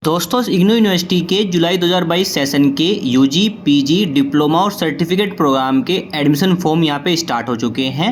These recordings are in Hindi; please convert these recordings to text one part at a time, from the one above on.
दोस्तों इग्नू यूनिवर्सिटी के जुलाई 2022 सेशन के यूजी, पीजी, डिप्लोमा और सर्टिफिकेट प्रोग्राम के एडमिशन फॉर्म यहाँ पे स्टार्ट हो चुके हैं।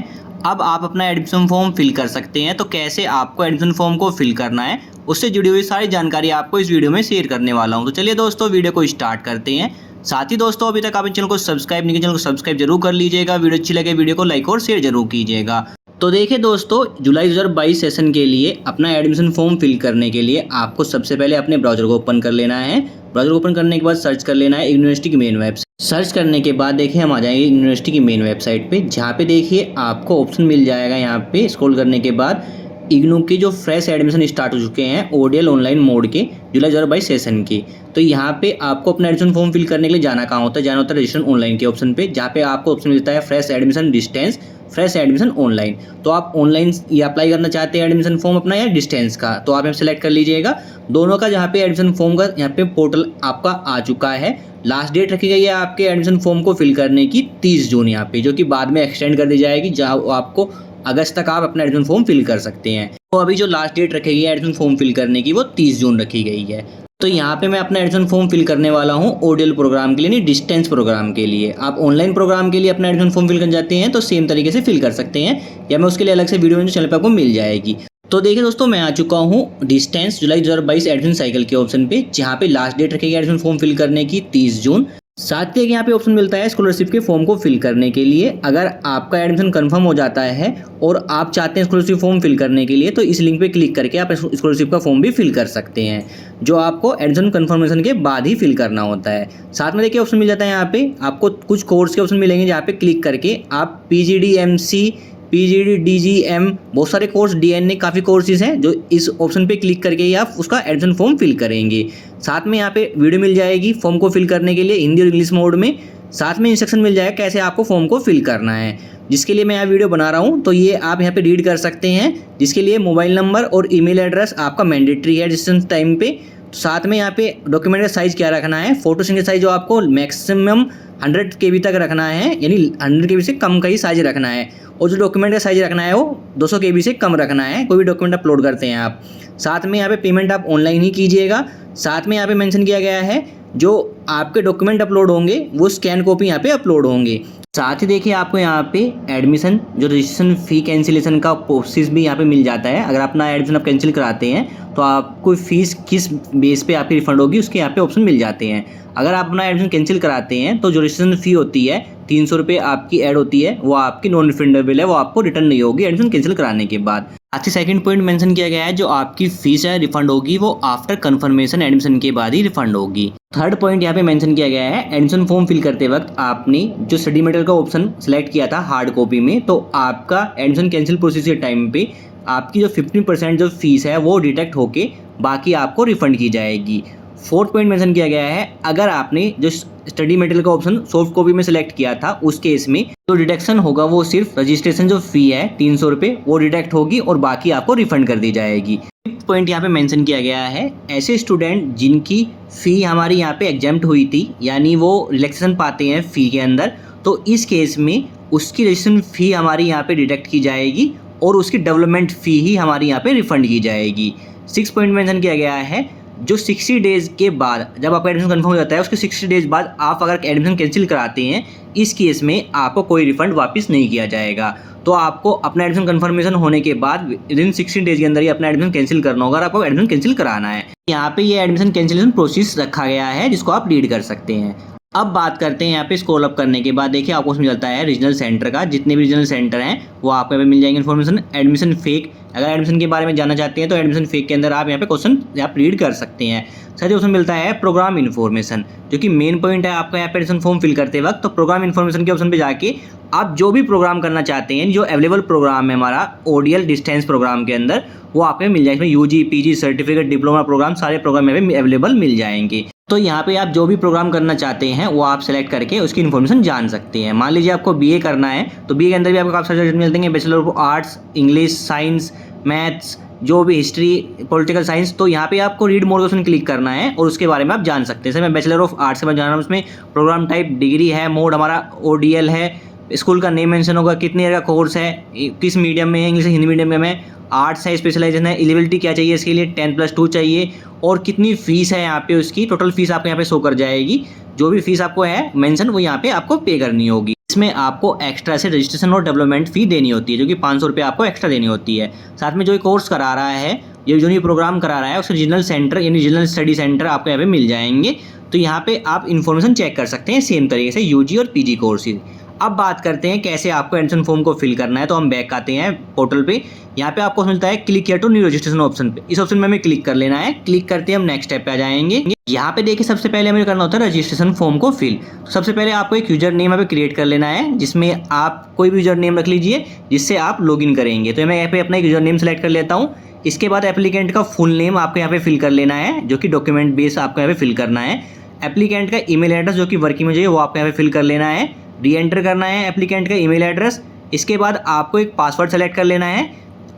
अब आप अपना एडमिशन फॉर्म फिल कर सकते हैं। तो कैसे आपको एडमिशन फॉर्म को फिल करना है, उससे जुड़ी हुई सारी जानकारी आपको इस वीडियो में शेयर करने वाला हूँ। तो चलिए दोस्तों वीडियो को स्टार्ट करते हैं। साथ ही दोस्तों अभी तक आपने चैनल को सब्सक्राइब नहीं किया, चैनल को सब्सक्राइब जरूर कर लीजिएगा। वीडियो अच्छी लगे वीडियो को लाइक और शेयर जरूर कीजिएगा। तो देखिए दोस्तों, जुलाई 2022 सेशन के लिए अपना एडमिशन फॉर्म फिल करने के लिए आपको सबसे पहले अपने ब्राउज़र को ओपन कर लेना है। ब्राउज़र ओपन करने के बाद सर्च कर लेना है यूनिवर्सिटी की मेन वेबसाइट। सर्च करने के बाद देखिए हम आ जाएंगे यूनिवर्सिटी की मेन वेबसाइट पे, जहाँ पे देखिए आपको ऑप्शन मिल जाएगा। यहाँ पे स्क्रॉल करने के बाद इग्नू के जो फ्रेश एडमिशन स्टार्ट हो चुके हैं ओडीएल ऑनलाइन मोड के जुलाई 2022 सेशन की। तो यहाँ पे आपको अपना एडमिशन फॉर्म फिल करने के लिए जाना कहाँ होता है, जाना होता है रजिस्ट्रेशन ऑनलाइन के ऑप्शन पे, जहाँ पे आपको ऑप्शन मिलता है fresh admission distance, fresh admission online. तो आप ऑनलाइन ये अप्लाई करना चाहते हैं एडमिशन फॉर्म अपना या डिस्टेंस का, तो आप यहाँ सेलेक्ट कर लीजिएगा दोनों का। जहाँ पे एडमिशन फॉर्म का यहाँ पे पोर्टल आपका आ चुका है। लास्ट डेट रखी गई है आपके एडमिशन फॉर्म को फिल करने की 30 जून यहाँ पे, जो कि बाद में एक्सटेंड कर दी जाएगी, जहाँ आपको अगस्त तक आप अपना एडमिशन फॉर्म फिल कर सकते हैं। तो अभी जो लास्ट डेट रखी गई है एडमिशन फॉर्म फिल करने की वो 30 जून रखी गई है। तो यहाँ पे मैं अपना एडमिशन फॉर्म फिल करने वाला हूँ ओडीएल प्रोग्राम के लिए, नहीं डिस्टेंस प्रोग्राम के लिए। आप ऑनलाइन प्रोग्राम के लिए अपना एडमिशन फॉर्म फिल करना चाहते हैं तो सेम तरीके से फिल कर सकते हैं, या मैं उसके लिए अलग से वीडियो चैनल पर आपको मिल जाएगी। तो देखिए दोस्तों, मैं आ चुका हूँ डिस्टेंस जुलाई 2022 एडमिशन साइकिल के ऑप्शन पे, जहाँ पे लास्ट डेट रखेगी एडमिशन फॉर्म फिल करने की 30 जून। साथ ही यहाँ पे ऑप्शन मिलता है स्कॉलरशिप के फॉर्म को फिल करने के लिए। अगर आपका एडमिशन कंफर्म हो जाता है और आप चाहते हैं स्कॉलरशिप फॉर्म फिल करने के लिए, तो इस लिंक पे क्लिक करके आप स्कॉलरशिप का फॉर्म भी फिल कर सकते हैं, जो आपको एडमिशन कंफर्मेशन के बाद ही फिल करना होता है। साथ में देखिए ऑप्शन मिल जाता है यहाँ पे आपको कुछ कोर्स के ऑप्शन मिलेंगे, जहाँ पे क्लिक करके आप PGDMC, PGDDGM, बहुत सारे कोर्स, DNA, काफ़ी कोर्सेज हैं, जो इस ऑप्शन पे क्लिक करके ही आप उसका एडमिशन फॉर्म फिल करेंगे। साथ में यहाँ पे वीडियो मिल जाएगी फॉर्म को फिल करने के लिए हिंदी और इंग्लिश मोड में। साथ में इंस्ट्रक्शन मिल जाएगा कैसे आपको फॉर्म को फिल करना है, जिसके लिए मैं यहाँ वीडियो बना रहा हूँ। तो ये आप यहाँ पे रीड कर सकते हैं, जिसके लिए मोबाइल नंबर और ईमेल एड्रेस आपका मैंडेटरी है रजिस्ट्रेशन टाइम पे। साथ में यहाँ पे डॉक्यूमेंट का साइज़ क्या रखना है, फोटो सिंगल साइज जो आपको मैक्सिमम 100 KB तक रखना है, यानी 100 KB से कम का ही साइज रखना है। और जो डॉक्यूमेंट का साइज रखना है वो 200 KB से कम रखना है, कोई भी डॉक्यूमेंट अपलोड करते हैं आप। साथ में यहाँ पे पेमेंट आप ऑनलाइन ही कीजिएगा। साथ में यहाँ पे मेंशन किया गया है जो आपके डॉक्यूमेंट अपलोड होंगे वो स्कैन कॉपी यहाँ पे अपलोड होंगे। साथ ही देखिए आपको यहाँ पे एडमिशन जो रजिस्ट्रेशन फ़ी कैंसिलेशन का प्रोसेस भी यहाँ पे मिल जाता है। अगर अपना एडमिशन आप कैंसिल कराते हैं तो आपको फ़ीस किस बेस पे आपकी रिफंड होगी, उसके यहाँ पे ऑप्शन मिल जाते हैं। अगर आप अपना एडमिशन कैंसिल कराते हैं तो जो रजिस्ट्रेशन फ़ी होती है 300 रुपये आपकी ऐड होती है, वो आपकी नॉन रिफंडेबल है, वो आपको रिटर्न नहीं होगी एडमिशन कैंसिल कराने के बाद। साथ ही सेकंड पॉइंट मेंशन किया गया है जो आपकी फीस है रिफंड होगी वो आफ्टर कंफर्मेशन एडमिशन के बाद ही रिफंड होगी। थर्ड पॉइंट यहाँ पे मेंशन किया गया है एडमिशन फॉर्म फिल करते वक्त आपने जो स्टडी मटेरियल का ऑप्शन सेलेक्ट किया था हार्ड कॉपी में, तो आपका एडमिशन कैंसिल प्रोसेस के टाइम पे आपकी जो 15% जो फीस है वो डिडक्ट होके बाकी आपको रिफंड की जाएगी। फोर्थ पॉइंट मेंशन किया गया है अगर आपने जो स्टडी मटेरियल का ऑप्शन सॉफ्ट कॉपी में सेलेक्ट किया था उस केस में जो डिडक्शन होगा वो सिर्फ रजिस्ट्रेशन जो फी है 300 रुपये वो डिडक्ट होगी और बाकी आपको रिफंड कर दी जाएगी। फिफ्थ पॉइंट यहाँ पे मेंशन किया गया है ऐसे स्टूडेंट जिनकी फ़ी हमारी यहाँ पे एग्जाम्प्ट हुई थी, यानी वो रिलैक्सेशन पाते हैं फ़ी के अंदर, तो इस केस में उसकी रजिस्ट्रेशन फ़ी हमारी यहाँ पे डिडक्ट की जाएगी और उसकी डेवलपमेंट फ़ी ही हमारी यहाँ पे रिफंड की जाएगी। 6 पॉइंट मेंशन किया गया है जो 60 डेज़ के बाद जब आपका एडमिशन कंफर्म हो जाता है उसके 60 डेज़ बाद आप अगर एडमिशन कैंसिल कराते हैं, इस केस में आपको कोई रिफंड वापस नहीं किया जाएगा। तो आपको अपना एडमिशन कंफर्मेशन होने के बाद विदिन 60 डेज़ के अंदर ही अपना एडमिशन कैंसिल करना होगा, आपको एडमिशन कैंसिल कराना है। यहाँ पे ये एडमिशन कैंसिलेशन प्रोसेस रखा गया है जिसको आप रीड कर सकते हैं। अब बात करते हैं यहाँ पे स्क्रॉल अप करने के बाद देखिए आपको उसमें मिलता है रीजनल सेंटर का, जितने भी रीजनल सेंटर हैं वो आपको यहाँ पे मिल जाएंगे इन्फॉर्मेशन। एडमिशन फेक, अगर एडमिशन के बारे में जानना चाहते हैं तो एडमिशन फेक के अंदर आप यहाँ पे क्वेश्चन आप रीड कर सकते हैं। साथ ही उसमें मिलता है प्रोग्राम इन्फॉर्मेशन, जो कि मेन पॉइंट है आपका यहाँ पे एडमिशन फॉर्म फिल करते वक्त। तो प्रोग्राम इन्फॉर्मेशन के ऑप्शन पे जाके आप जो भी प्रोग्राम करना चाहते हैं, जो अवेलेबल प्रोग्राम है हमारा ओडीएल डिस्टेंस प्रोग्राम के अंदर, वो आपको मिल जाएगा। UG, PG, certificate, diploma programme, सारे प्रोग्राम यहाँ पे अवेलेबल मिल जाएंगे। तो यहाँ पे आप जो भी प्रोग्राम करना चाहते हैं वो आप सेलेक्ट करके उसकी इन्फॉर्मेशन जान सकते हैं। मान लीजिए आपको BA करना है तो BA के अंदर भी आपको काफ़ी सारे सब्जेक्ट मिलते हैं, bachelor of arts, English, science, maths, जो भी हिस्ट्री, पॉलिटिकल साइंस। तो यहाँ पे आपको रीड मोर ऑप्शन क्लिक करना है और उसके बारे में आप जान सकते हैं। जैसे मैं बैचलर ऑफ आर्ट्स से मैं जान रहा हूँ, उसमें प्रोग्राम टाइप डिग्री है, मोड हमारा ODL है, स्कूल का नेम मेंशन होगा, कितने ईयर का कोर्स है, किस मीडियम में है, इंग्लिश हिंदी मीडियम में है, आर्ट्स है, स्पेशलाइजेशन है, एलिजिबिलिटी क्या चाहिए इसके लिए, 10+2 चाहिए, और कितनी फ़ीस है यहाँ पे उसकी, टोटल फ़ीस आपको यहाँ पे शो कर जाएगी। जो भी फीस आपको है मेंशन वो यहाँ पे आपको पे करनी होगी। इसमें आपको एक्स्ट्रा से रजिस्ट्रेशन और डेवलपमेंट फ़ी देनी होती है, जो कि 500 रुपये आपको एक्स्ट्रा देनी होती है। साथ में जो ये कोर्स करा रहा है, ये जो ये प्रोग्राम करा रहा है, उसके रीजनल सेंटर यानी रीजनल स्टडी सेंटर आपको यहाँ पे मिल जाएंगे। तो यहाँ पे आप इन्फॉर्मेशन चेक कर सकते हैं सेम तरीके से यूजी और पीजी कोर्सेज। अब बात करते हैं कैसे आपको एडमिशन फॉर्म को फिल करना है। तो हम बैक आते हैं पोर्टल पे। यहाँ पे आपको मिलता है click here to new registration option पे। इस ऑप्शन में हमें क्लिक कर लेना है। क्लिक करते हैं हम नेक्स्ट स्टेप पे आ जाएंगे। यहाँ पे देखिए सबसे पहले हमें करना होता है रजिस्ट्रेशन फॉर्म को फिल। तो सबसे पहले आपको एक यूजर नेम यहाँ पे क्रिएट कर लेना है, जिसमें आप कोई भी यूजर नेम रख लीजिए जिससे आप लॉगिन करेंगे। तो मैं यहाँ पे अपना एक यूजर नेम सेलेक्ट कर लेता हूँ। इसके बाद एप्लीकेंट का फुल नेम आपको यहाँ पे फिल कर लेना है, जो कि डॉक्यूमेंट बेस आपको यहाँ पे फिल करना है। एप्लीकेंट का ईमेल एड्रेस जो कि वर्किंग में चाहिए वो आपको यहाँ पे फिल कर लेना है। री एंटर करना है एप्लीकेंट का ईमेल एड्रेस। इसके बाद आपको एक पासवर्ड सेलेक्ट कर लेना है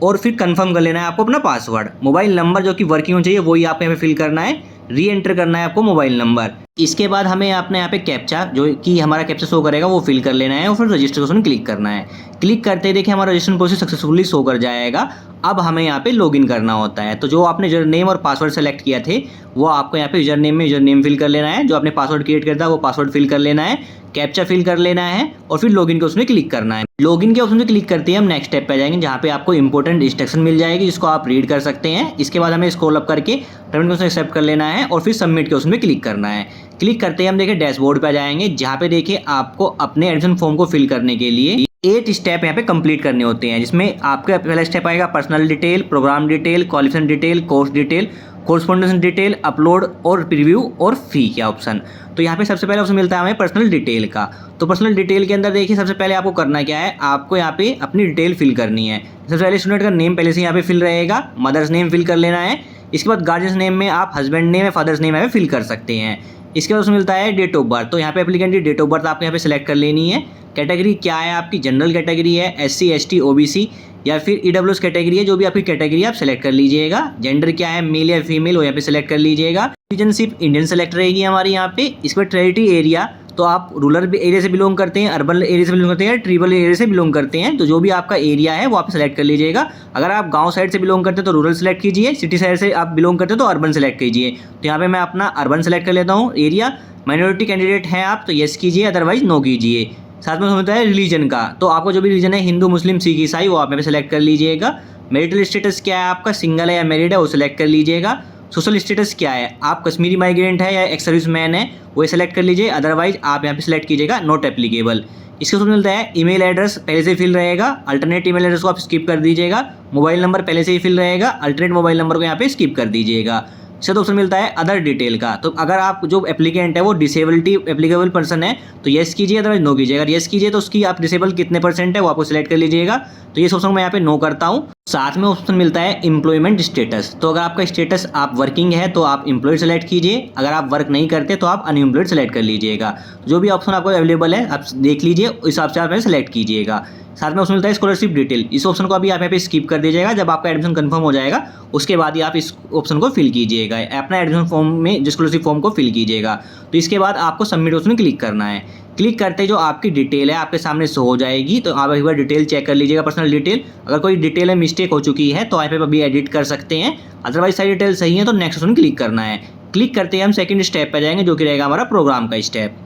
और फिर कंफर्म कर लेना है आपको अपना पासवर्ड। मोबाइल नंबर जो कि वर्किंग में चाहिए वही आपको यहाँ पे फिल करना है। री एंटर करना है आपको मोबाइल नंबर। इसके बाद हमें अपने यहाँ पे कैप्चा जो कि हमारा कैप्चा शो करेगा वो फिल कर लेना है और फिर रजिस्ट्रेशन क्लिक करना है। क्लिक करते ही देखिए हमारा रजिस्ट्रेशन प्रोसेस सक्सेसफुली शो कर जाएगा। अब हमें यहाँ पे लॉगिन करना होता है। तो जो आपने यूजर नेम और पासवर्ड सेलेक्ट किया थे वो आपको यहाँ पे यूजर नेम में यूजर नेम फिल कर लेना है। जो आपने पासवर्ड क्रिएट किया था वो पासवर्ड फिल कर लेना है। कैप्चा फिल कर लेना है और फिर लॉगिन के उसमें क्लिक करना है। लॉगिन के ऑप्शन पे क्लिक करते हैं हम नेक्स्ट स्टेप पे जाएंगे, जहाँ पे आपको इंपॉर्टेंट इंस्ट्रक्शन मिल जाएगी जिसको आप रीड कर सकते हैं। इसके बाद हमें स्क्रॉल अप करके टर्म को एक्सेप्ट कर लेना है और फिर सबमिट के उसमें क्लिक करना है। क्लिक करते ही हम देखिए डैशबोर्ड पे आ जाएंगे, जहाँ पे देखिए आपको अपने एडमिशन फॉर्म को फिल करने के लिए 8 स्टेप यहाँ पे कंप्लीट करने होते हैं, जिसमें आपका पहला स्टेप आएगा personal detail, program detail, qualification detail, course detail, correspondence detail, upload और प्रीव्यू और फी का ऑप्शन। तो यहाँ पे सबसे पहले ऑप्शन मिलता है हमें पर्सनल डिटेल का। तो पर्सनल डिटेल के अंदर देखिए सबसे पहले आपको करना क्या है, आपको यहाँ पे अपनी डिटेल फिल करनी है। सबसे पहले स्टूडेंट का नेम पहले से यहाँ पे फिल रहेगा, मदर्स नेम फिल कर लेना है। इसके बाद गार्जियंस नेम में आप हस्बैंड नेम या फादर्स नेम यहाँ पे फिल कर सकते हैं। इसके बाद उसमें मिलता है डेट ऑफ बर्थ। तो यहाँ पे एप्लीकेंट की डेट ऑफ बर्थ आपको यहाँ पे सिलेक्ट कर लेनी है। कैटेगरी क्या है आपकी, जनरल कैटेगरी है, SC ST OBC या फिर EWS कैटेगरी है, जो भी आपकी कैटेगरी आप सेलेक्ट कर लीजिएगा। जेंडर क्या है, मेल या फीमेल, वो यहाँ पे सेलेक्ट कर लीजिएगा। सिटीजनशिप इंडियन सेलेक्ट रहेगी हमारी यहाँ पे। इस पर टेरिटरी एरिया, तो आप रूरल एरिया से बिलोंग करते हैं, अर्बन एरिया से बिलोंग करते हैं, ट्राइबल एरिया से बिलोंग करते हैं, तो जो भी आपका एरिया है वो आप सेलेक्ट कर लीजिएगा। अगर आप गांव साइड से बिलोंग करते हैं तो रूरल सेलेक्ट कीजिए, सिटी साइड से आप बिलोंग करते हैं तो अर्बन सेलेक्ट कीजिए। तो यहाँ पे मैं अपना अर्बन सेलेक्ट कर लेता हूँ एरिया। माइनॉरिटी कैंडिडेट हैं आप तो येस कीजिए, अदरवाइज नो कीजिए। साथ में होता है रिलीजन का, तो आपको जो भी रिलीजन है हिंदू, मुस्लिम, सिख, ईसाई, वो आप यहाँ पे सेलेक्ट कर लीजिएगा। मैरिटल स्टेटस क्या है आपका, सिंगल है या मैरिड है, वो सेलेक्ट कर लीजिएगा। सोशल स्टेटस क्या है, आप कश्मीरी माइग्रेंट है या एक्स सर्विस मैन है, वो सेलेक्ट कर लीजिए, अदरवाइज आप यहाँ पे सेलेक्ट कीजिएगा नॉट एप्लीकेबल। इसके साथ मिलता है ईमेल एड्रेस पहले से फिल रहेगा, अल्टरनेट ईमेल एड्रेस को आप स्किप कर दीजिएगा। मोबाइल नंबर पहले से ही फिल रहेगा, अल्टरनेट मोबाइल नंबर को यहाँ पे स्किप कर दीजिएगा। इसका ऑप्शन मिलता है अदर डिटेल का। तो अगर आप जो एप्लीकेंट है वो डिसेबिलिटी एप्लीकेबल पर्सन है तो येस कीजिए, अदरवाइज नो कीजिए। अगर येस कीजिए तो उसकी आप डिसेबल कितने % है वो आपको सिलेक्ट कर लीजिएगा। तो ये ऑप्शन मैं यहाँ पे नो करता हूँ। साथ में ऑप्शन मिलता है एम्प्लॉयमेंट स्टेटस। तो अगर आपका स्टेटस आप वर्किंग है तो आप एम्प्लॉयड सेलेक्ट कीजिए, अगर आप वर्क नहीं करते तो आप अनएम्प्लॉयड सेलेक्ट कर लीजिएगा। जो भी ऑप्शन आपको अवेलेबल है आप देख लीजिए, उस हिसाब से आप सेलेक्ट कीजिएगा। साथ में ऑप्शन मिलता है स्कॉलरशिप डिटेल। इस ऑप्शन को अभी आप यहाँ पे स्किप कर दीजिएगा, जब आपका एडमिशन कंफर्म हो जाएगा उसके बाद ही आप इस ऑप्शन को फिल कीजिएगा, अपना एडमिशन फॉर्म में स्कॉलरशिप फॉर्म को फिल कीजिएगा। तो इसके बाद आपको सबमिट ऑप्शन क्लिक करना है। क्लिक करते जो आपकी डिटेल है आपके सामने शो हो जाएगी, तो आप एक बार डिटेल चेक कर लीजिएगा, पर्सनल डिटेल। अगर कोई डिटेल में मिस्टेक हो चुकी है तो आप अभी एडिट कर सकते हैं, अदरवाइज सारी डिटेल सही है तो नेक्स्ट ऑप्शन क्लिक करना है। क्लिक करते ही हम सेकंड स्टेप पे जाएंगे, जो कि रहेगा हमारा प्रोग्राम का स्टेप।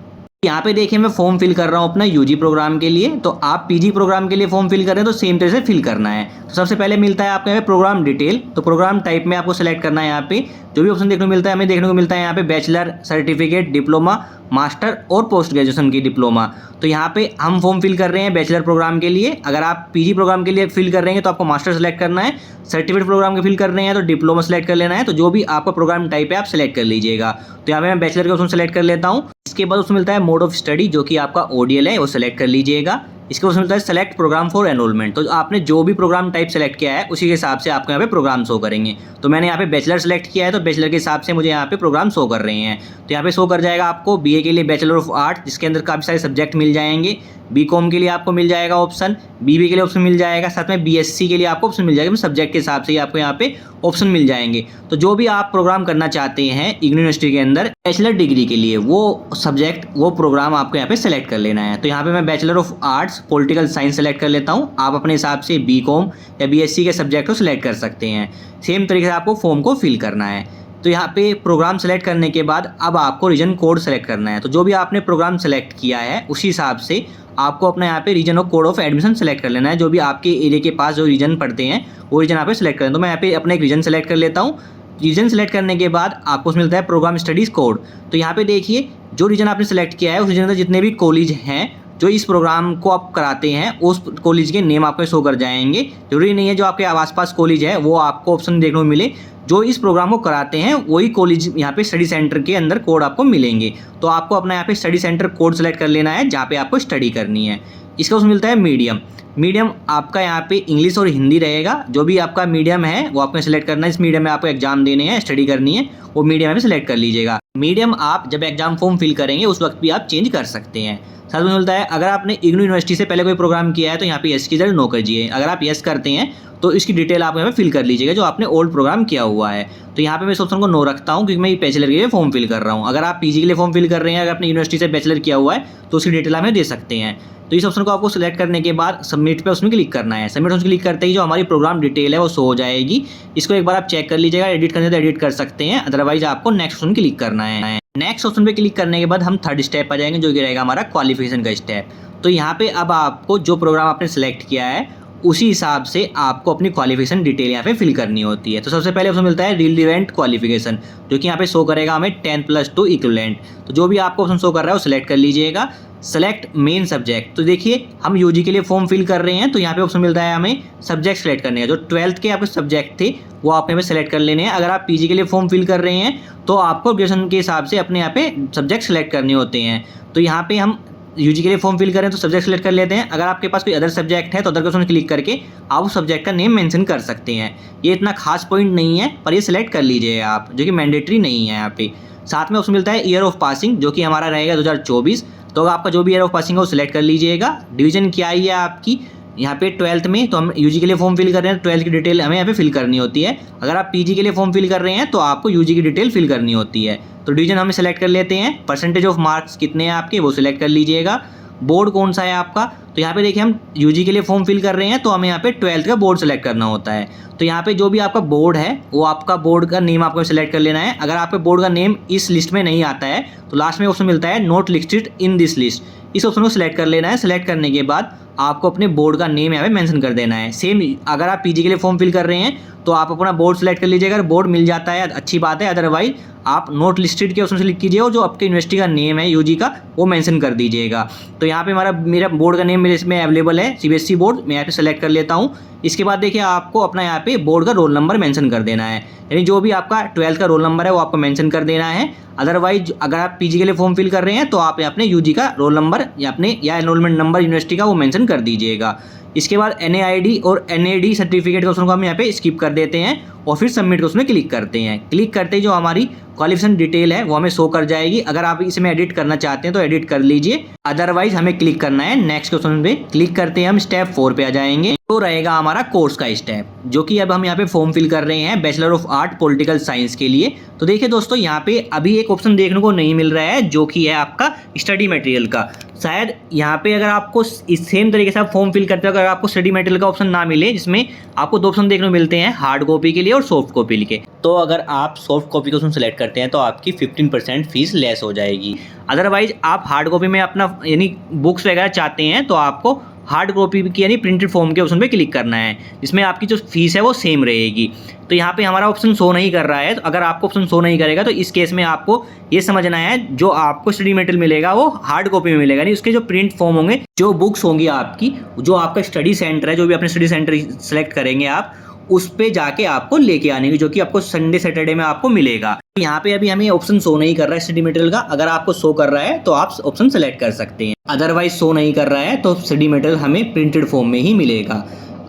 यहाँ पे देखिए मैं फॉर्म फिल कर रहा हूँ अपना यूजी प्रोग्राम के लिए, तो आप पीजी प्रोग्राम के लिए फॉर्म फिल कर रहे हैं तो सेम तरह से फिल करना है। तो सबसे पहले मिलता है आपको यहाँ पे प्रोग्राम डिटेल। तो प्रोग्राम टाइप में आपको सेलेक्ट करना है। यहाँ पे जो भी ऑप्शन देखने को मिलता है हमें देखने को मिलता है यहाँ पे बैचलर, सर्टिफिकेट, डिप्लोमा, मास्टर और पोस्ट ग्रेजुएशन की डिप्लोमा। तो यहाँ पे हम फॉर्म फिल कर रहे हैं बैचलर प्रोग्राम के लिए। अगर आप पीजी प्रोग्राम के लिए फिल कर रहे हैं तो आपको मास्टर सेलेक्ट करना है। सर्टिफिकेट प्रोग्राम के फिल कर रहे हैं तो डिप्लोमा सेलेक्ट कर लेना है। तो जो भी आपका प्रोग्राम टाइप है आप सेलेक्ट कर लीजिएगा। तो यहाँ पे मैं बैचलर का ऑप्शन सेलेक्ट कर लेता हूँ। इसके बाद उसमें मिलता है मोड ऑफ स्टडी, जो कि आपका ODL है, वो सेलेक्ट कर लीजिएगा। इसके बाद मिलता है सेलेक्ट प्रोग्राम फॉर एनरोलमेंट। तो आपने जो भी प्रोग्राम टाइप सेलेक्ट किया है उसी के हिसाब से आपको यहाँ पे प्रोग्राम शो करेंगे। तो मैंने यहाँ पे बैचलर सेलेक्ट किया है तो बैचलर के हिसाब से मुझे यहाँ पे प्रोग्राम शो कर रहे हैं। तो यहाँ पे शो कर जाएगा आपको BA के लिए बैचलर ऑफ आर्ट, जिसके अंदर काफ़ी सारे सब्जेक्ट मिल जाएंगे। बीकॉम के लिए आपको मिल जाएगा ऑप्शन, बीबी के लिए ऑप्शन मिल जाएगा, साथ में बीएससी के लिए आपको ऑप्शन मिल जाएगा। सब्जेक्ट के हिसाब से ही आपको यहाँ पे ऑप्शन मिल जाएंगे। तो जो भी आप प्रोग्राम करना चाहते हैं इग्नू यूनिवर्सिटी के अंदर बैचलर डिग्री के लिए, वो सब्जेक्ट वो प्रोग्राम आपको यहाँ पे सेलेक्ट कर लेना है। तो यहाँ पे मैं bachelor of arts political science select कर लेता हूँ। आप अपने हिसाब से बीकॉम या बीएससी के सब्जेक्ट को सिलेक्ट कर सकते हैं। सेम तरीके से आपको फॉर्म को फिल करना है। तो यहाँ पे प्रोग्राम सेलेक्ट करने के बाद अब आपको रीजन कोड सेलेक्ट करना है। तो जो भी आपने प्रोग्राम सेलेक्ट किया है उसी हिसाब से आपको अपना यहाँ पे रीजन और कोड ऑफ एडमिशन सेलेक्ट कर लेना है। जो भी आपके एरिया के पास जो रीजन पड़ते हैं वो रीजन यहाँ पे सेलेक्ट करें। तो मैं यहाँ पे अपना एक रीजन सेलेक्ट कर लेता हूँ। रीजन सेलेक्ट करने के बाद आपको मिलता है प्रोग्राम स्टडीज़ कोड। तो यहाँ पे देखिए जो रीजन आपने सेलेक्ट किया है उस रीजन में जितने भी कॉलेज हैं जो इस प्रोग्राम को आप कराते हैं उस कॉलेज के नेम आपको शो कर जाएंगे। जरूरी नहीं है जो आपके आसपास कॉलेज है वो आपको ऑप्शन देखने को मिले, जो इस प्रोग्राम को कराते हैं वही कॉलेज यहाँ पे स्टडी सेंटर के अंदर कोड आपको मिलेंगे। तो आपको अपना यहाँ पे स्टडी सेंटर कोड सेलेक्ट कर लेना है जहाँ पे आपको स्टडी करनी है। इसका उसमें मिलता है मीडियम। मीडियम आपका यहाँ पे इंग्लिश और हिंदी रहेगा। जो भी आपका मीडियम है वो आपको सेलेक्ट करना है। इस मीडियम में आपको एग्जाम देने हैं, स्टडी करनी है, वो मीडियम में सेलेक्ट कर लीजिएगा। मीडियम आप जब एग्जाम फॉर्म फिल करेंगे उस वक्त भी आप चेंज कर सकते हैं। साथ में मिलता है अगर आपने इग्नू यूनिवर्सिटी से पहले कोई प्रोग्राम किया है तो यहाँ पे यस की जगह नो कीजिए। अगर आप यस करते हैं तो इसकी डिटेल आप यहाँ पे फिल कर लीजिएगा जो आपने ओल्ड प्रोग्राम किया हुआ है। तो यहाँ पे मैं इस ऑप्शन को नो रखता हूँ क्योंकि मैं बैचलर के लिए फॉर्म फिल कर रहा हूँ। अगर आप पीजी के लिए फॉर्म फिल कर रहे हैं, अगर आपने यूनिवर्सिटी से बैचलर किया हुआ है तो उसकी डिटेल हमें दे सकते हैं। तो इस ऑप्शन को आपको सिलेक्ट करने के बाद सबमिट पे उसमें क्लिक करना है। सबमिट ऑप्शन क्लिक करते ही जो हमारी प्रोग्राम डिटेल है वो शो हो जाएगी। इसको एक बार आप चेक कर लीजिएगा, एडिट करने तो एडिट कर सकते हैं, अदरवाइज आपको नेक्स्ट ऑप्शन क्लिक करना है। नेक्स्ट ऑप्शन पे क्लिक करने के बाद हम थर्ड स्टेप आ जाएंगे जो कि रहेगा हमारा क्वालिफिकेशन का स्टेप। तो यहाँ पे अब आपको जो प्रोग्राम आपने सेलेक्ट किया है उसी हिसाब से आपको अपनी क्वालिफिकेशन डिटेल यहाँ पे फिल करनी होती है। तो सबसे पहले ऑप्शन मिलता है रिलेवेंट क्वालिफिकेशन जो कि यहाँ पे शो करेगा हमें 10+2 इक्विवेलेंट। तो जो भी आपको ऑप्शन शो कर रहा है वो सिलेक्ट कर लीजिएगा। सेलेक्ट मेन सब्जेक्ट, तो देखिए हम यूजी के लिए फॉर्म फिल कर रहे हैं तो यहाँ पे ऑप्शन मिलता है हमें सब्जेक्ट सेलेक्ट करने हैं। जो 12th के आपके सब्जेक्ट थे वो आप यहाँ पे सेलेक्ट कर लेने हैं। अगर आप पीजी के लिए फॉर्म फिल कर रहे हैं तो आपको ग्रेजुएशन के हिसाब से अपने यहाँ पे सब्जेक्ट सेलेक्ट करने होते हैं। तो यहाँ पे हम यूजी के लिए फॉर्म फिल करें तो सब्जेक्ट सेलेक्ट कर लेते हैं। अगर आपके पास कोई अदर सब्जेक्ट है तो अदर के ऑप्शन क्लिक करके आप उस सब्जेक्ट का नेम मेंशन कर सकते हैं। ये इतना खास पॉइंट नहीं है पर ये सिलेक्ट कर लीजिए आप, जो कि मैंडेटरी नहीं है यहाँ पे। साथ में ऑप्शन मिलता है ईयर ऑफ पासिंग जो कि हमारा रहेगा 2024। तो आपका जो भी ईयर ऑफ पासिंग है वो सिलेक्ट कर लीजिएगा। डिवीजन क्या है आपकी यहाँ पे 12th में, तो हम यूजी के लिए फॉर्म फिल कर रहे हैं 12th की डिटेल हमें यहाँ पे फिल करनी होती है। अगर आप पीजी के लिए फॉर्म फिल कर रहे हैं तो आपको यूजी की डिटेल फिल करनी होती है। तो डिवीजन हमें सेलेक्ट कर लेते हैं। परसेंटेज ऑफ मार्क्स कितने हैं आपके वो सिलेक्ट कर लीजिएगा। बोर्ड कौन सा है आपका, तो यहाँ पे देखिए हम यूजी के लिए फॉर्म फिल कर रहे हैं तो हमें यहाँ पे 12th का बोर्ड सेलेक्ट करना होता है। तो यहाँ पे जो भी आपका बोर्ड है वो आपका बोर्ड का नेम आपको सेलेक्ट कर लेना है। अगर आपके बोर्ड का नेम इस लिस्ट में नहीं आता है तो लास्ट में ऑप्शन मिलता है not listed in this list, इस ऑप्शन को सिलेक्ट कर लेना है। सेलेक्ट करने के बाद आपको अपने बोर्ड का नेम यहाँ पे मेंशन कर देना है। सेम अगर आप पीजी के लिए फॉर्म फिल कर रहे हैं तो आप अपना बोर्ड सेलेक्ट कर लीजिएगा। अगर बोर्ड मिल जाता है अच्छी बात है, अदरवाइज आप नोट लिस्टेड के ऑप्शन से क्लिक कीजिए और जो आपके यूनिवर्सिटी का नेम है यूजी का वो मेंशन कर दीजिएगा। तो यहाँ पे मेरा बोर्ड का नेम मेरे इसमें अवेलेबल है सीबीएसई बोर्ड, मैं यहाँ पे सेलेक्ट कर लेता हूँ। इसके बाद देखिए आपको अपना यहाँ पे बोर्ड का रोल नंबर मेंशन कर देना है, यानी जो भी आपका 12th का रोल नंबर है वो आपको मेंशन कर देना है। अदरवाइज अगर आप पीजी के लिए फॉर्म फिल कर रहे हैं तो आप अपने यूजी का रोल नंबर या एनरोलमेंट नंबर यूनिवर्सिटी का वो मेंशन कर दीजिएगा। इसके बाद NAID और NAD सर्टिफिकेट के ऑप्शन को हम यहाँ पे स्किप कर देते हैं और फिर सबमिट के उसमें क्लिक करते हैं। क्लिक करते ही जो हमारी क्वालिफिकेशन डिटेल है वो हमें शो कर जाएगी। अगर आप इसमें एडिट करना चाहते हैं तो एडिट कर लीजिए, अदरवाइज हमें क्लिक करना है नेक्स्ट के ऑप्शन पे। क्लिक करते हैं हम स्टेप 4 पे आ जाएंगे। तो रहेगा हमारा कोर्स का स्टेप, जो कि अब हम यहाँ पे फॉर्म फिल कर रहे हैं bachelor of art political science के लिए। तो देखिए दोस्तों यहाँ पे अभी एक ऑप्शन देखने को नहीं मिल रहा है जो कि है आपका स्टडी मटेरियल का। शायद यहाँ पे अगर आपको इस सेम तरीके से आप फॉर्म फिल करते हो, अगर आपको स्टडी मटेरियल का ऑप्शन ना मिले जिसमें आपको 2 ऑप्शन देखने को मिलते हैं, हार्ड कॉपी के लिए और सॉफ्ट कॉपी के, तो अगर आप सॉफ्ट कॉपी का ऑप्शन सेलेक्ट करते हैं तो आपकी 15% फीस लेस हो जाएगी। अदरवाइज आप हार्ड कॉपी में अपना यानी बुक्स वगैरह चाहते हैं तो आपको हार्ड कॉपी की यानी प्रिंटेड फॉर्म के ऑप्शन पे क्लिक करना है, जिसमें आपकी जो फीस है वो सेम रहेगी। तो यहाँ पे हमारा ऑप्शन शो नहीं कर रहा है, तो अगर आपको ऑप्शन शो नहीं करेगा तो इस केस में आपको ये समझना है जो आपको स्टडी मटेरियल मिलेगा वो हार्ड कॉपी में मिलेगा, नहीं उसके जो प्रिंट फॉर्म होंगे, जो बुक्स होंगी आपकी, जो आपका स्टडी सेंटर है, जो भी अपने स्टडी सेंटर सेलेक्ट करेंगे आप उस पे जाके आपको लेके आने की, जो कि आपको संडे सैटरडे में आपको मिलेगा। यहाँ पे अभी हमें ऑप्शन शो नहीं कर रहा है स्टडी मटेरियल का, अगर आपको शो कर रहा है तो आप ऑप्शन सेलेक्ट कर सकते हैं। अदरवाइज शो नहीं कर रहा है तो स्टडी मटेरियल हमें प्रिंटेड फॉर्म में ही मिलेगा।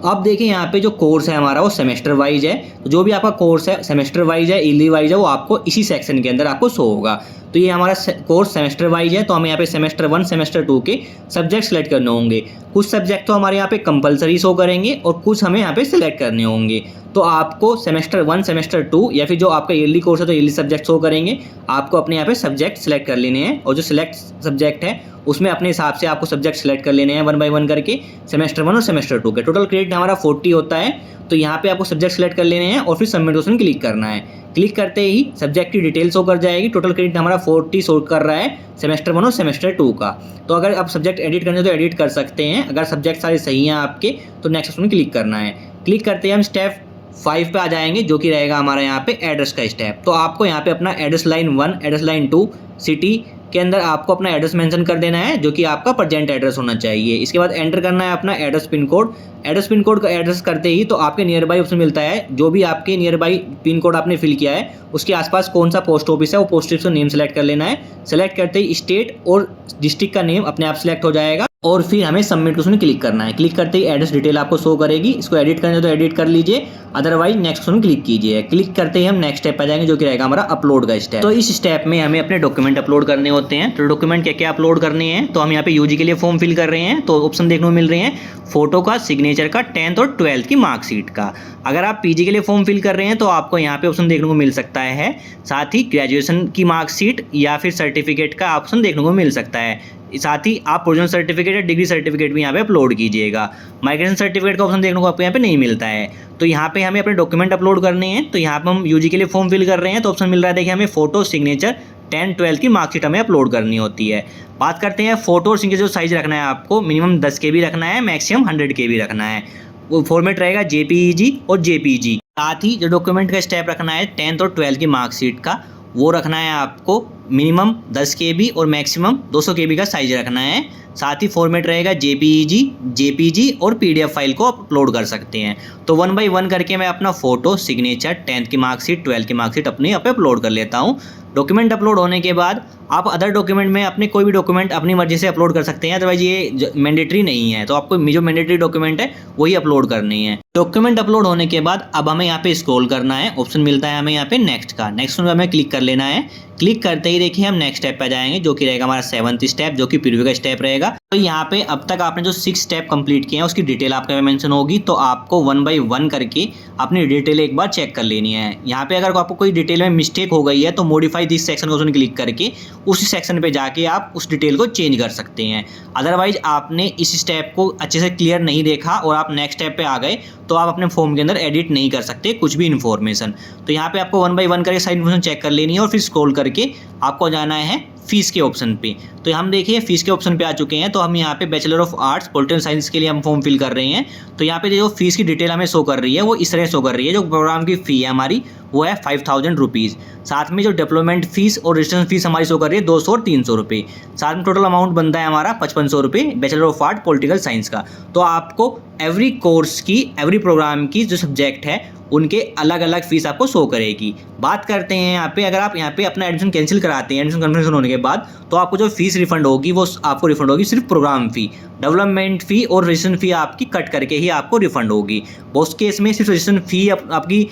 अब देखिए यहाँ पे जो कोर्स है हमारा वो सेमेस्टर वाइज है, तो जो भी आपका कोर्स है सेमेस्टर वाइज है, ईयरली वाइज है, वो आपको इसी सेक्शन के अंदर आपको शो होगा। तो ये हमारा कोर्स सेमेस्टर वाइज है, तो हमें यहाँ पे सेमेस्टर 1 सेमेस्टर 2 के सब्जेक्ट सेलेक्ट करने होंगे। कुछ सब्जेक्ट तो हमारे यहाँ पे कंपलसरी शो करेंगे और कुछ हमें यहाँ पे सिलेक्ट करने होंगे। तो आपको सेमेस्टर 1 सेमेस्टर 2 या फिर जो आपका ईयरली कोर्स है तो ईयरली सब्जेक्ट शो करेंगे। आपको अपने यहाँ पे सब्जेक्ट सेलेक्ट कर लेने हैं और जो सिलेक्ट सब्जेक्ट है उसमें अपने हिसाब से आपको सब्जेक्ट सेलेक्ट कर लेने हैं 1 बाय 1 करके, सेमेस्टर 1 और सेमेस्टर 2 के। टोटल क्रेडिट हमारा 40 होता है। तो यहाँ पे आपको सब्जेक्ट सेलेक्ट कर लेने हैं और फिर सबमिट ऑप्शन क्लिक करना है। क्लिक करते ही सब्जेक्ट की डिटेल शो कर जाएगी। टोटल क्रेडिट हमारा 40 शो कर रहा है सेमेस्टर 1 और सेमेस्टर 2 का। तो अगर आप सब्जेक्ट एडिट करना है तो एडिट कर सकते हैं। अगर सब्जेक्ट सारे सही हैं आपके तो नेक्स्ट ऑप्शन क्लिक करना है। क्लिक करते ही हम स्टेप 5 पे आ जाएंगे, जो कि रहेगा हमारा यहाँ पे एड्रेस का स्टेप। तो आपको यहाँ पे अपना address line 1 address line 2 city के अंदर आपको अपना एड्रेस मेंशन कर देना है, जो कि आपका प्रेजेंट एड्रेस होना चाहिए। इसके बाद एंटर करना है अपना address pin code. Address pin code का एड्रेस करते ही तो आपके नियर बाई ऑप्शन मिलता है। जो भी आपके नियर बाई पिन कोड आपने फिल किया है उसके आसपास कौन सा पोस्ट ऑफिस है वो पोस्ट ऑफिस का नेम सेलेक्ट कर लेना है। सेलेक्ट करते ही स्टेट और डिस्ट्रिक्ट का नेम अपने आप सेलेक्ट हो जाएगा और फिर हमें सबमिट ऑप्शन क्लिक करना है। क्लिक करते ही एड्रेस डिटेल आपको शो करेगी। इसको एडिट करना है तो एडिट कर लीजिए, अदरवाइज नेक्स्ट ऑप्शन क्लिक कीजिए। क्लिक करते ही हम नेक्स्ट स्टेप आ जाएंगे, जो कि रहेगा हमारा अपलोड का स्टेप। तो इस स्टेप में हमें अपने डॉक्यूमेंट अपलोड करने होते हैं। तो डॉक्यूमेंट क्या क्या अपलोड करने हैं, तो हम यहाँ पे यूजी के लिए फॉर्म फिल कर रहे हैं तो ऑप्शन देखने को मिल रहे हैं फोटो का, सिग्नेचर का, 10th और 12th की मार्कशीट का। अगर आप पीजी के लिए फॉर्म फिल कर रहे हैं तो आपको यहाँ पे ऑप्शन देखने को मिल सकता है। साथ ही ग्रेजुएशन की मार्कशीट या फिर सर्टिफिकेट का ऑप्शन देखने को मिल सकता है। साथ ही आप प्रोविजनल सर्टिफिकेट या डिग्री सर्टिफिकेट भी यहाँ पे अपलोड कीजिएगा। माइग्रेशन सर्टिफिकेट का ऑप्शन देखने को आपको यहाँ पे नहीं मिलता है। तो यहाँ पे हमें अपने डॉक्यूमेंट अपलोड करने हैं। तो यहाँ पे हम यूजी के लिए फॉर्म फिल कर रहे हैं तो ऑप्शन मिल रहा है, देखिए हमें फोटो, सिग्नेचर, 10th 12th की मार्कशीट हमें अपलोड करनी होती है। बात करते हैं फोटो और सिग्नेचर जो साइज रखना है, आपको मिनिमम 10 KB रखना है, मैक्सिमम 100 KB रखना है। वो फॉर्मेट रहेगा JPEG और JPG। साथ ही जो डॉक्यूमेंट का स्टेप रखना है 10th और 12th की मार्कशीट का, वो रखना है आपको मिनिमम 10 KB और मैक्सिमम 200 KB का साइज रखना है। साथ ही फॉर्मेट रहेगा JPEG, JPG और PDF फाइल को अपलोड कर सकते हैं। तो 1 बाय 1 करके मैं अपना फोटो, सिग्नेचर, 10th की मार्कशीट, 12th की मार्कशीट अपनी यहाँ पे अपलोड कर लेता हूँ। डॉक्यूमेंट अपलोड होने के बाद आप अदर डॉक्यूमेंट में अपने कोई भी डॉक्यूमेंट अपनी मर्जी से अपलोड कर सकते हैं, अदरवाइज ये मैंडेटरी नहीं है। तो आपको जो मैंडेटरी डॉक्यूमेंट है वही अपलोड करनी है। डॉक्यूमेंट अपलोड होने के बाद अब हमें यहाँ पे स्क्रॉल करना है, ऑप्शन मिलता है हमें यहाँ पे नेक्स्ट का। नेक्स्ट में हमें क्लिक कर लेना है। क्लिक करते ही देखिए हम नेक्स्ट स्टेप पे जाएंगे, जो कि रहेगा हमारा 7th स्टेप, जो कि प्रीव्यू का स्टेप रहेगा। तो यहाँ पे अब तक आपने जो 6 स्टेप कंप्लीट किए हैं उसकी डिटेल आपके मेंशन होगी। तो आपको 1 बाय 1 करके अपनी डिटेल एक बार चेक कर लेनी है। यहाँ पे अगर आपको कोई डिटेल में मिस्टेक हो गई है तो मॉडिफाई दिस सेक्शन को क्लिक करके उस सेक्शन पे जाके आप उस डिटेल को चेंज कर सकते हैं। अदरवाइज आपने इस स्टेप को अच्छे से क्लियर नहीं देखा और आप नेक्स्ट स्टेप पे आ गए तो आप अपने फॉर्म के अंदर एडिट नहीं कर सकते कुछ भी इन्फॉर्मेशन। तो यहाँ पे आपको 1 बाय 1 करके सारी इन्फॉर्मेशन चेक कर लेनी है और फिर स्क्रॉल करके आपको जाना है फीस के ऑप्शन पे। तो हम देखिए फीस के ऑप्शन पे आ चुके हैं। तो हम यहाँ पे bachelor of arts political science के लिए हम फॉर्म फिल कर रहे हैं। तो यहाँ पे जो फीस की डिटेल हमें शो कर रही है वो इस तरह शो कर रही है। जो प्रोग्राम की फ़ी है हमारी वो है 5000 रुपीज़। साथ में जो डेवलपमेंट फीस और रजिस्ट्रेशन फीस हमारी शो कर रही है 200 और 300 रुपये। साथ में टोटल अमाउंट बनता है हमारा 5500 रुपये bachelor of art political science का। तो आपको एवरी कोर्स की, एवरी प्रोग्राम की जो सब्जेक्ट है उनके अलग अलग फीस आपको शो करेगी। बात करते हैं यहाँ पे, अगर आप यहाँ पे अपना एडमिशन कैंसिल कराते हैं एडमिशन कन्फर्मेशन होने के बाद, तो आपको जो फीस रिफंड होगी वो आपको रिफंड होगी सिर्फ प्रोग्राम फ़ी। डेवलपमेंट फ़ी और रजिस्ट्रेशन फ़ी आपकी कट करके ही आपको रिफंड होगी। उस केस में सिर्फ रजिस्ट्रेशन फ़ी आपकी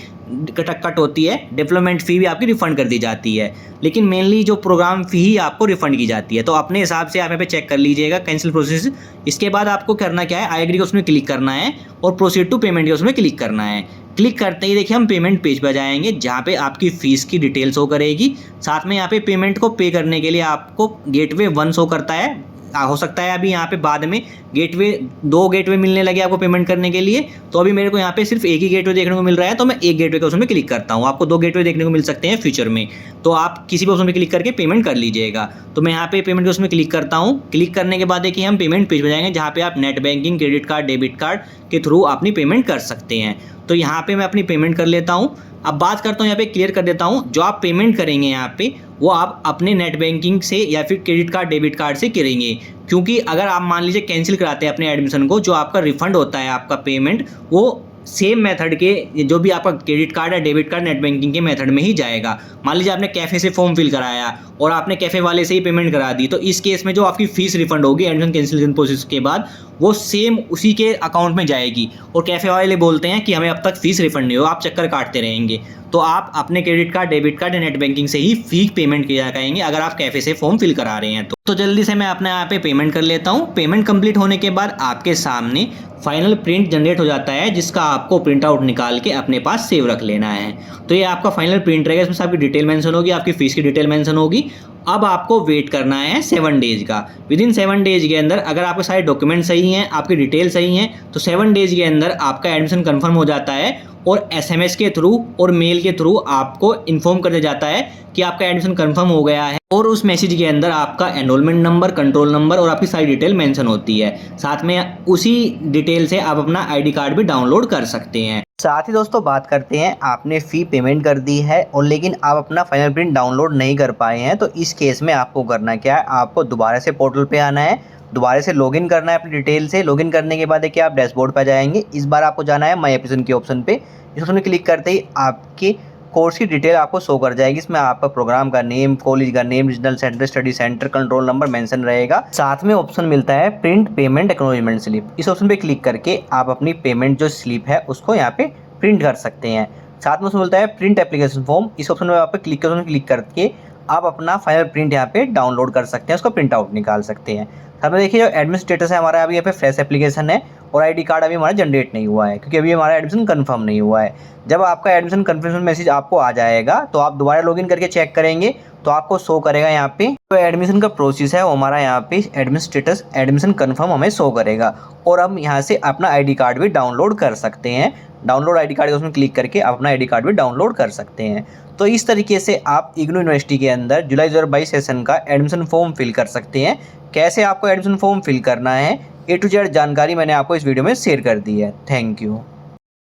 कट होती है, डेवलपमेंट फ़ी भी आपकी रिफंड कर दी जाती है, लेकिन मेनली जो प्रोग्राम फ़ी ही आपको रिफंड की जाती है। तो अपने हिसाब से आप यहाँ पे चेक कर लीजिएगा कैंसिल प्रोसेस। इसके बाद आपको करना क्या है, आई एग्री को उसमें क्लिक करना है और प्रोसीड टू पेमेंट के उसमें क्लिक करना है। क्लिक करते ही देखिए हम पेमेंट पेज पर जाएंगे, जहाँ पे आपकी फ़ीस की डिटेल्स शो करेगी। साथ में यहाँ पे पेमेंट को पे करने के लिए आपको गेटवे 1 शो करता है। हो सकता है अभी यहाँ पे बाद में गेटवे 2 गेटवे मिलने लगे आपको पेमेंट करने के लिए। तो अभी मेरे को यहाँ पे सिर्फ एक ही गेटवे देखने को मिल रहा है, तो मैं एक गेटवे के ऑप्शन में क्लिक करता हूँ। आपको 2 गेटवे देखने को मिल सकते हैं फ्यूचर में, तो आप किसी भी ऑप्शन में क्लिक करके पेमेंट कर लीजिएगा। तो मैं यहाँ पे पेमेंट के उसमें क्लिक करता हूँ। क्लिक करने के बाद देखिए हम पेमेंट पेज पर जाएंगे, जहाँ पे आप net banking, credit card, debit card के थ्रू अपनी पेमेंट कर सकते हैं। तो यहाँ पे मैं अपनी पेमेंट कर लेता हूँ। अब बात करता हूँ, यहाँ पे क्लियर कर देता हूँ, जो आप पेमेंट करेंगे यहाँ पे वो आप अपने नेट बैंकिंग से या फिर क्रेडिट कार्ड, डेबिट कार्ड से करेंगे। क्योंकि अगर आप मान लीजिए कैंसिल कराते हैं अपने एडमिशन को, जो आपका रिफंड होता है आपका पेमेंट, वो सेम मेथड के जो भी आपका क्रेडिट कार्ड या डेबिट कार्ड नेट बैंकिंग के मेथड में ही जाएगा। मान लीजिए आपने कैफ़े से फॉर्म फिल कराया और आपने कैफ़े वाले से ही पेमेंट करा दी, तो इस केस में जो आपकी फ़ीस रिफंड होगी एडमिशन कैंसिलेशन प्रोसेस के बाद, वो सेम उसी के अकाउंट में जाएगी। और कैफ़े वाले बोलते हैं कि हमें अब तक फ़ीस रिफंड नहीं हो, आप चक्कर काटते रहेंगे, तो आप अपने क्रेडिट कार्ड, डेबिट कार्ड या नेट बैंकिंग से ही फ़ी पेमेंट किया करेंगे अगर आप कैफ़े से फॉर्म फिल करा रहे हैं तो जल्दी से मैं अपने यहाँ पे पेमेंट कर लेता हूँ। पेमेंट कंप्लीट होने के बाद आपके सामने फाइनल प्रिंट जनरेट हो जाता है, जिसका आपको प्रिंट आउट निकाल के अपने पास सेव रख लेना है। तो ये आपका फाइनल प्रिंट रहेगा, इसमें आपकी डिटेल मेंशन होगी, आपकी फ़ीस की डिटेल मेंशन होगी। अब आपको वेट करना है 7 डेज का। विदिन 7 डेज के अंदर अगर आपके सारे डॉक्यूमेंट सही हैं, आपकी डिटेल सही हैं, तो 7 डेज के अंदर आपका एडमिशन कन्फर्म हो जाता है और SMS के थ्रू और मेल के थ्रू आपको इन्फॉर्म कर दिया जाता है कि आपका एडमिशन कंफर्म हो गया है। और उस मैसेज के अंदर आपका एनरोलमेंट नंबर, कंट्रोल नंबर और आपकी सारी डिटेल मेंशन होती है। साथ में उसी डिटेल से आप अपना ID कार्ड भी डाउनलोड कर सकते हैं। साथ ही दोस्तों बात करते हैं, आपने फ़ी पेमेंट कर दी है और लेकिन आप अपना फाइनल प्रिंट डाउनलोड नहीं कर पाए हैं, तो इस केस में आपको करना क्या है, आपको दोबारा से पोर्टल पे आना है, दोबारा से लॉगिन करना है अपनी डिटेल से। लॉगिन करने के बाद देखिए आप डैशबोर्ड पर जाएंगे। इस बार आपको जाना है माय एप्लीकेशन के ऑप्शन पे। इस ऑप्शन में क्लिक करते ही आपके कोर्स की डिटेल आपको शो कर जाएगी। इसमें आपका प्रोग्राम का नेम, कॉलेज का name, regional centre, study centre, control number mention रहेगा। साथ में ऑप्शन मिलता है प्रिंट पेमेंट एक्नॉलेजमेंट स्लिप। इस ऑप्शन पे क्लिक करके आप अपनी पेमेंट जो स्लिप है उसको यहाँ पे प्रिंट कर सकते हैं। साथ में उसमें मिलता है प्रिंट एप्लीकेशन फॉर्म। इस ऑप्शन में आप क्लिक करके आप अपना फाइनल प्रिंट यहाँ पे डाउनलोड कर सकते हैं, उसको प्रिंट आउट निकाल सकते हैं। साथ में देखिए जो एडमिशन स्टेटस है हमारा अभी यहाँ पे फ्रेश एप्लीकेशन है और ID कार्ड अभी हमारा जनरेट नहीं हुआ है, क्योंकि अभी हमारा एडमिशन कंफर्म नहीं हुआ है। जब आपका एडमिशन कंफर्मेशन मैसेज आपको आ जाएगा तो आप दोबारा लॉगिन करके चेक करेंगे तो आपको शो करेगा यहाँ पे तो एडमिशन का प्रोसेस है वो हमारा यहाँ पे एडमिशन स्टेटस, एडमिशन कंफर्म हमें शो करेगा। और हम यहाँ से अपना ID कार्ड भी डाउनलोड कर सकते हैं। डाउनलोड ID कार्ड उसमें क्लिक करके आप अपना ID कार्ड भी डाउनलोड कर सकते हैं। तो इस तरीके से आप इग्नू यूनिवर्सिटी के अंदर जुलाई 2022 सेशन का एडमिशन फॉर्म फिल कर सकते हैं। कैसे आपको एडमिशन फॉर्म फिल करना है A to Z जानकारी मैंने आपको इस वीडियो में शेयर कर दी है। Thank you.